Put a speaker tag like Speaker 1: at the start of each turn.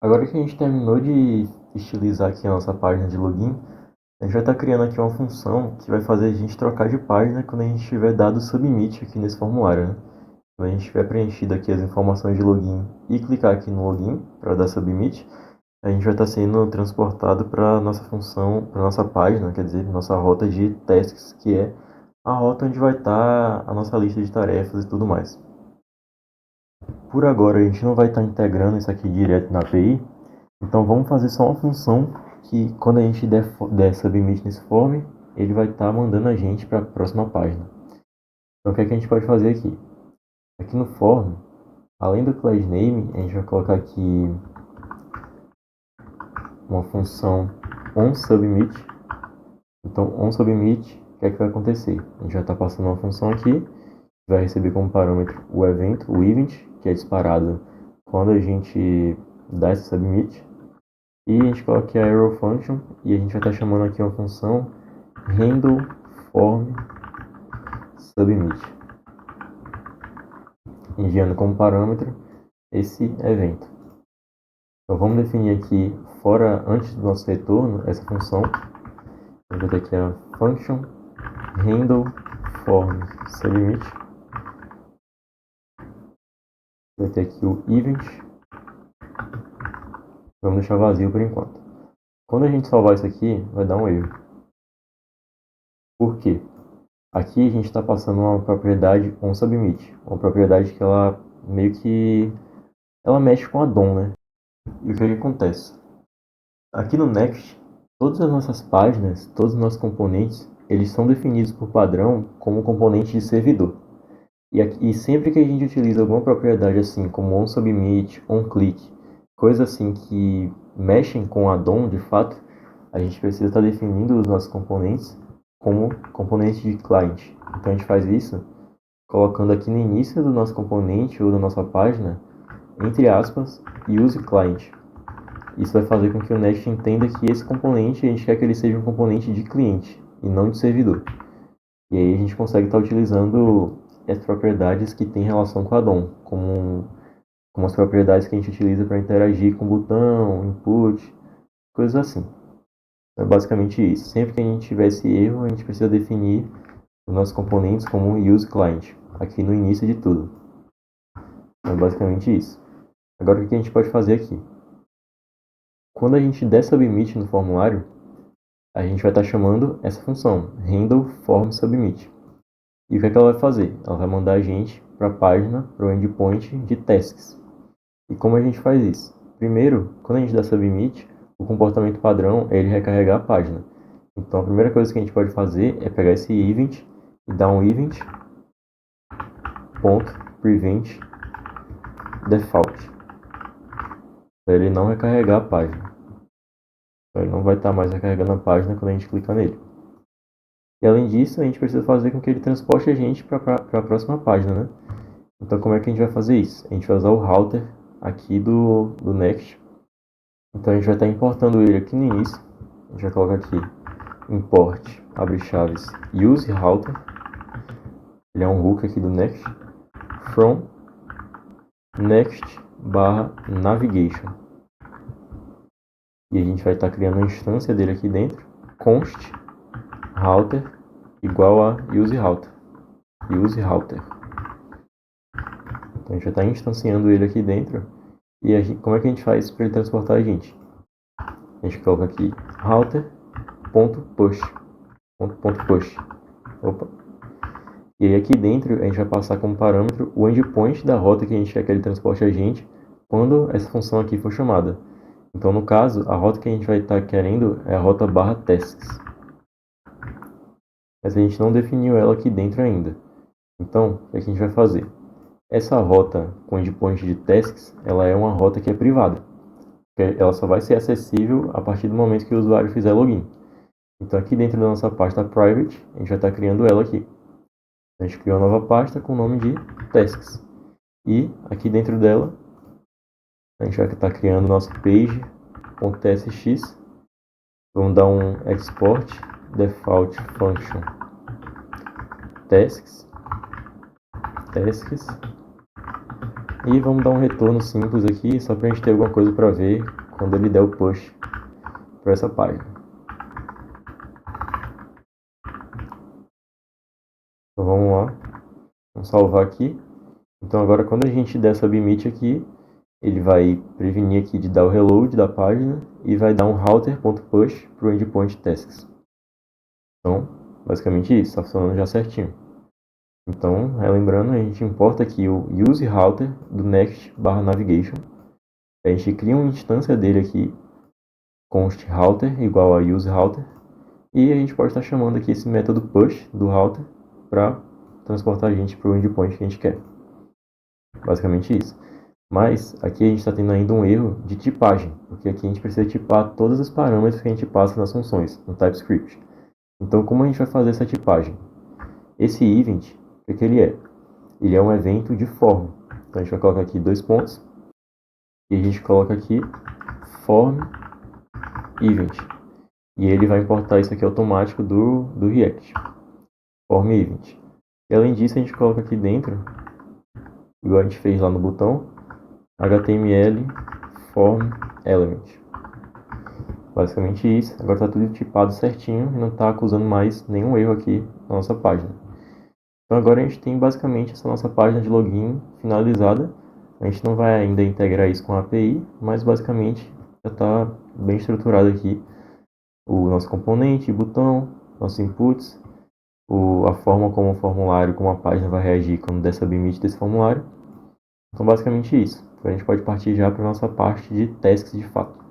Speaker 1: Agora que a gente terminou de estilizar aqui a nossa página de login, a gente vai estar criando aqui uma função que vai fazer a gente trocar de página quando a gente tiver dado submit aqui nesse formulário, né? Quando a gente tiver preenchido aqui as informações de login e clicar aqui no login para dar submit, a gente vai estar sendo transportado para nossa função, para nossa página, quer dizer, nossa rota de tasks, que é a rota onde vai estar a nossa lista de tarefas e tudo mais. Por agora, a gente não vai estar integrando isso aqui direto na API, então vamos fazer só uma função que quando a gente der submit nesse form, ele vai estar mandando a gente para a próxima página. Então o que é que a gente pode fazer aqui? Aqui no form, além do class name, a gente vai colocar aqui uma função onSubmit. Então onSubmit, o que é que vai acontecer? A gente vai estar passando uma função aqui, vai receber como parâmetro o evento, o event, que é disparado quando a gente dá esse submit. E a gente coloca aqui a arrow function e a gente vai estar chamando aqui uma função handle form submit, enviando como parâmetro esse evento. Então vamos definir aqui fora, antes do nosso retorno, essa função. A gente vai ter aqui a function handle form submit. Vai ter aqui o event. Vamos deixar vazio por enquanto. Quando a gente salvar isso aqui, vai dar um erro. Por quê? Aqui a gente está passando uma propriedade onSubmit, uma propriedade que ela meio que ela mexe com a DOM, né? E o que acontece? Aqui no Next, todas as nossas páginas, todos os nossos componentes, eles são definidos por padrão como componente de servidor. E sempre que a gente utiliza alguma propriedade assim, como onSubmit, onClick, coisas assim que mexem com a DOM de fato, a gente precisa estar definindo os nossos componentes como componente de client. Então a gente faz isso colocando aqui no início do nosso componente ou da nossa página, entre aspas, use client. Isso vai fazer com que o Next entenda que esse componente a gente quer que ele seja um componente de cliente e não de servidor. E aí a gente consegue estar utilizando as propriedades que têm relação com a DOM, como as propriedades que a gente utiliza para interagir com o botão, input, coisas assim. Então, é basicamente isso. Sempre que a gente tiver esse erro, a gente precisa definir os nossos componentes como um use client, aqui no início de tudo. Então, é basicamente isso. Agora o que a gente pode fazer aqui? Quando a gente der submit no formulário, a gente vai estar chamando essa função, handle form submit. E o que é que ela vai fazer? Ela vai mandar a gente para a página, para o endpoint de tasks. E como a gente faz isso? Primeiro, quando a gente dá submit, o comportamento padrão é ele recarregar a página. Então a primeira coisa que a gente pode fazer é pegar esse event e dar um event.prevent default, para ele não recarregar a página. Então ele não vai estar mais recarregando a página quando a gente clica nele. E além disso, a gente precisa fazer com que ele transporte a gente para a próxima página, né? Então como é que a gente vai fazer isso? A gente vai usar o router aqui do Next. Então a gente vai estar importando ele aqui no início. A gente vai colocar aqui import, abre chaves, use router. Ele é um hook aqui do Next. From next/navigation. E a gente vai estar criando uma instância dele aqui dentro. Const router igual a use router. Use router. Então a gente vai estar instanciando ele aqui dentro. E como é que a gente faz para ele transportar a gente? A gente coloca aqui router.push. .push. Opa. E aí aqui dentro a gente vai passar como parâmetro o endpoint da rota que a gente quer que ele transporte a gente quando essa função aqui for chamada. Então no caso, a rota que a gente vai estar querendo é a rota /tasks. Mas a gente não definiu ela aqui dentro ainda. Então, o que a gente vai fazer? Essa rota com endpoint de tasks, ela é uma rota que é privada. Ela só vai ser acessível a partir do momento que o usuário fizer login. Então aqui dentro da nossa pasta private, a gente vai estar criando ela aqui. A gente criou uma nova pasta com o nome de tasks. E aqui dentro dela, a gente vai estar criando nosso page.tsx. Vamos dar um export default function tasks. E vamos dar um retorno simples aqui, só para a gente ter alguma coisa para ver quando ele der o push para essa página. Então vamos lá, vamos salvar aqui. Então agora quando a gente der submit aqui, ele vai prevenir aqui de dar o reload da página e vai dar um router.push para o endpoint tasks. Então, basicamente isso, está funcionando já certinho. Então, relembrando, a gente importa aqui o use router do next/navigation. A gente cria uma instância dele aqui, const router igual a use router, e a gente pode estar chamando aqui esse método push do router para transportar a gente para o endpoint que a gente quer. Basicamente isso. Mas aqui a gente está tendo ainda um erro de tipagem, porque aqui a gente precisa tipar todos os parâmetros que a gente passa nas funções, no TypeScript. Então, como a gente vai fazer essa tipagem? Esse event, o que ele é? Ele é um evento de form. Então, a gente vai colocar aqui 2 pontos, e a gente coloca aqui form event. E ele vai importar isso aqui automático do React, form event. E além disso, a gente coloca aqui dentro, igual a gente fez lá no botão, HTML form element. Basicamente isso. Agora está tudo tipado certinho e não está acusando mais nenhum erro aqui na nossa página. Então agora a gente tem basicamente essa nossa página de login finalizada. A gente não vai ainda integrar isso com a API, mas basicamente já está bem estruturado aqui o nosso componente, botão, nossos inputs, a forma como o formulário, como a página vai reagir quando der submit desse formulário. Então basicamente isso. Então a gente pode partir já para a nossa parte de tasks de fato.